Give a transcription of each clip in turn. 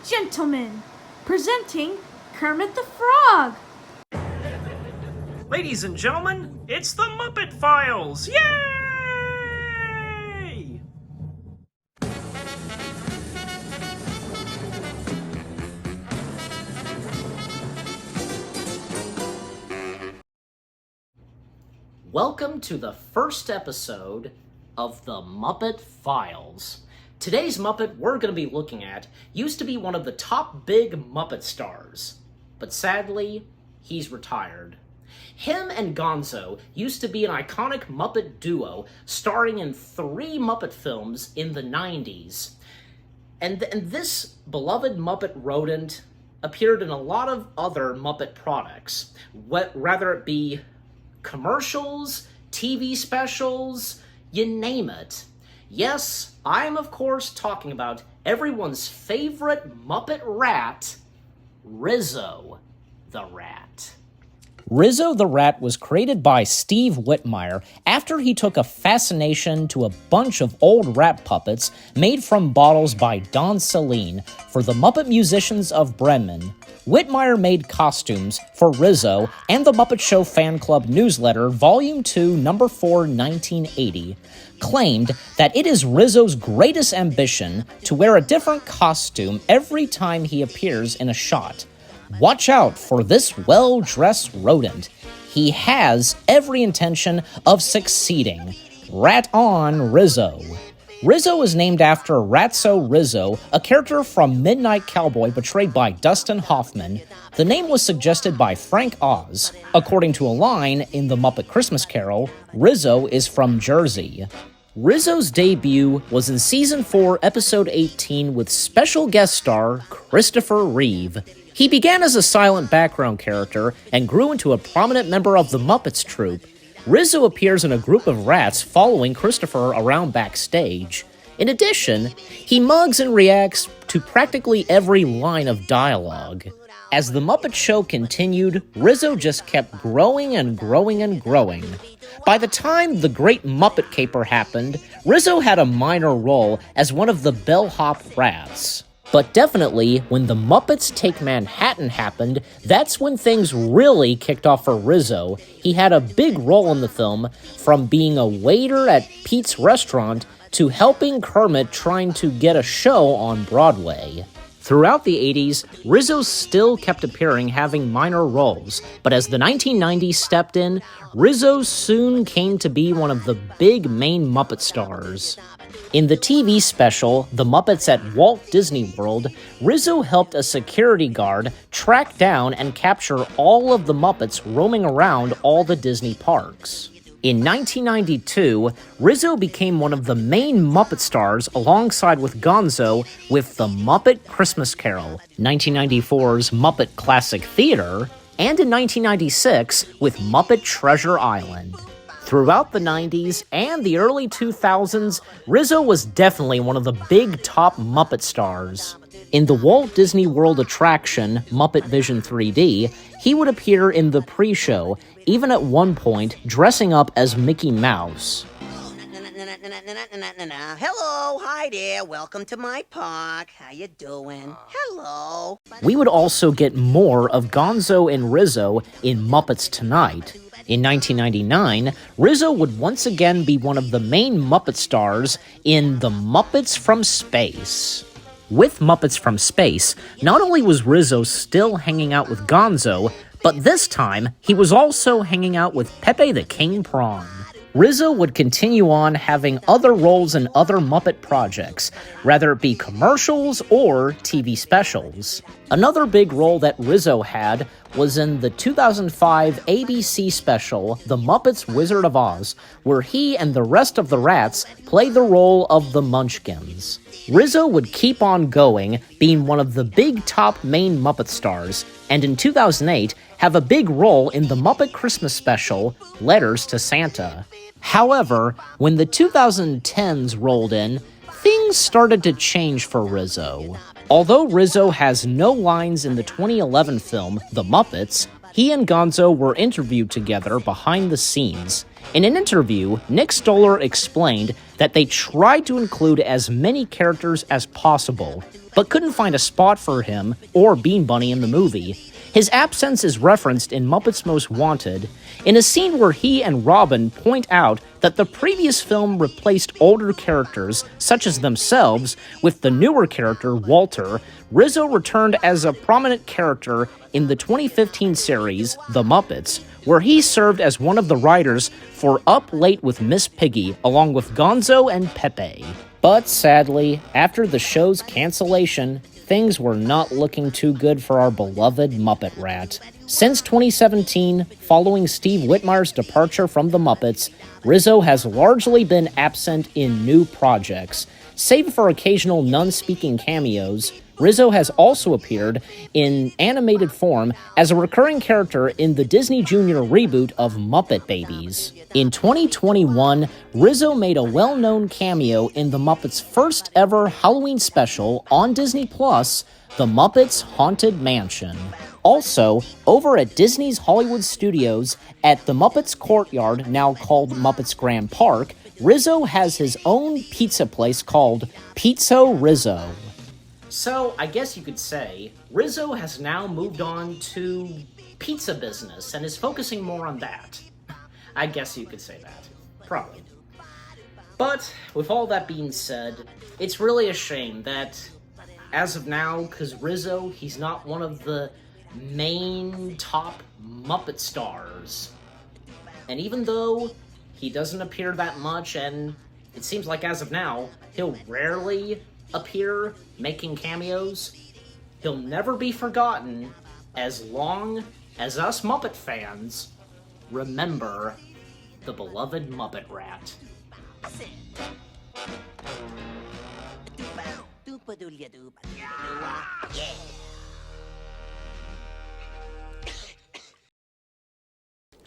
Gentlemen, presenting Kermit the Frog. Ladies and gentlemen, it's the Muppet Files! Yay! Welcome to the first episode of the Muppet Files. Today's Muppet we're going to be looking at used to be one of the top big Muppet stars, but sadly, he's retired. Him and Gonzo used to be an iconic Muppet duo starring in 3 Muppet films in the 90s. And this beloved Muppet rodent appeared in a lot of other Muppet products, whether it be commercials, TV specials, you name it. Yes, I'm of course talking about everyone's favorite Muppet rat, Rizzo the Rat. Rizzo the Rat was created by Steve Whitmire after he took a fascination to a bunch of old rat puppets made from bottles by Don Celine for the Muppet Musicians of Bremen. Whitmire made costumes for Rizzo and the Muppet Show Fan Club newsletter, Volume 2, Number 4, 1980, claimed that it is Rizzo's greatest ambition to wear a different costume every time he appears in a shot. Watch out for this well-dressed rodent. He has every intention of succeeding. Rat on, Rizzo. Rizzo is named after Ratso Rizzo, a character from Midnight Cowboy portrayed by Dustin Hoffman. The name was suggested by Frank Oz. According to a line in The Muppet Christmas Carol, Rizzo is from Jersey. Rizzo's debut was in Season 4, Episode 18 with special guest star Christopher Reeve. He began as a silent background character and grew into a prominent member of the Muppets troupe. Rizzo appears in a group of rats following Christopher around backstage. In addition, he mugs and reacts to practically every line of dialogue. As the Muppet Show continued, Rizzo just kept growing and growing and growing. By the time The Great Muppet Caper happened, Rizzo had a minor role as one of the bellhop rats. But definitely, when The Muppets Take Manhattan happened, that's when things really kicked off for Rizzo. He had a big role in the film, from being a waiter at Pete's restaurant to helping Kermit trying to get a show on Broadway. Throughout the 80s, Rizzo still kept appearing, having minor roles, but as the 1990s stepped in, Rizzo soon came to be one of the big main Muppet stars. In the TV special, The Muppets at Walt Disney World, Rizzo helped a security guard track down and capture all of the Muppets roaming around all the Disney parks. In 1992, Rizzo became one of the main Muppet stars alongside with Gonzo with The Muppet Christmas Carol, 1994's Muppet Classic Theater, and in 1996 with Muppet Treasure Island. Throughout the 90s and the early 2000s, Rizzo was definitely one of the big top Muppet stars. In the Walt Disney World attraction, Muppet Vision 3D, he would appear in the pre-show, even at one point dressing up as Mickey Mouse. Hello, hi there, welcome to my park. How you doing? Hello. We would also get more of Gonzo and Rizzo in Muppets Tonight. In 1999, Rizzo would once again be one of the main Muppet stars in The Muppets from Space. With Muppets from Space, not only was Rizzo still hanging out with Gonzo, but this time, he was also hanging out with Pepe the King Prawn. Rizzo would continue on having other roles in other Muppet projects, whether it be commercials or TV specials. Another big role that Rizzo had was in the 2005 ABC special, The Muppets Wizard of Oz, where he and the rest of the rats played the role of the Munchkins. Rizzo would keep on going, being one of the big top main Muppet stars, and in 2008 have a big role in the Muppet Christmas special, Letters to Santa. However, when the 2010s rolled in, things started to change for Rizzo. Although Rizzo has no lines in the 2011 film, The Muppets, he and Gonzo were interviewed together behind the scenes. In an interview, Nick Stoller explained that they tried to include as many characters as possible, but couldn't find a spot for him or Bean Bunny in the movie. His absence is referenced in Muppets Most Wanted, in a scene where he and Robin point out that the previous film replaced older characters, such as themselves, with the newer character, Walter. Rizzo returned as a prominent character in the 2015 series, The Muppets, where he served as one of the writers for Up Late with Miss Piggy, along with Gonzo and Pepe. But sadly, after the show's cancellation, things were not looking too good for our beloved Muppet Rat. Since 2017, following Steve Whitmire's departure from the Muppets, Rizzo has largely been absent in new projects. Save for occasional non-speaking cameos, Rizzo has also appeared in animated form as a recurring character in the Disney Junior reboot of Muppet Babies. In 2021, Rizzo made a well-known cameo in the Muppets' first ever Halloween special on Disney+, The Muppets Haunted Mansion. Also, over at Disney's Hollywood Studios, at the Muppets Courtyard, now called Muppets Grand Park, Rizzo has his own pizza place called Pizza Rizzo. So, I guess you could say, Rizzo has now moved on to pizza business and is focusing more on that. I guess you could say that. Probably. But, with all that being said, it's really a shame that, as of now, because Rizzo, he's not one of the main top Muppet stars. And even though he doesn't appear that much, and it seems like as of now, he'll rarely appear making cameos, he'll never be forgotten as long as us Muppet fans remember the beloved Muppet Rat.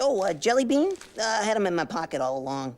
Oh, Jelly Bean? I had him in my pocket all along.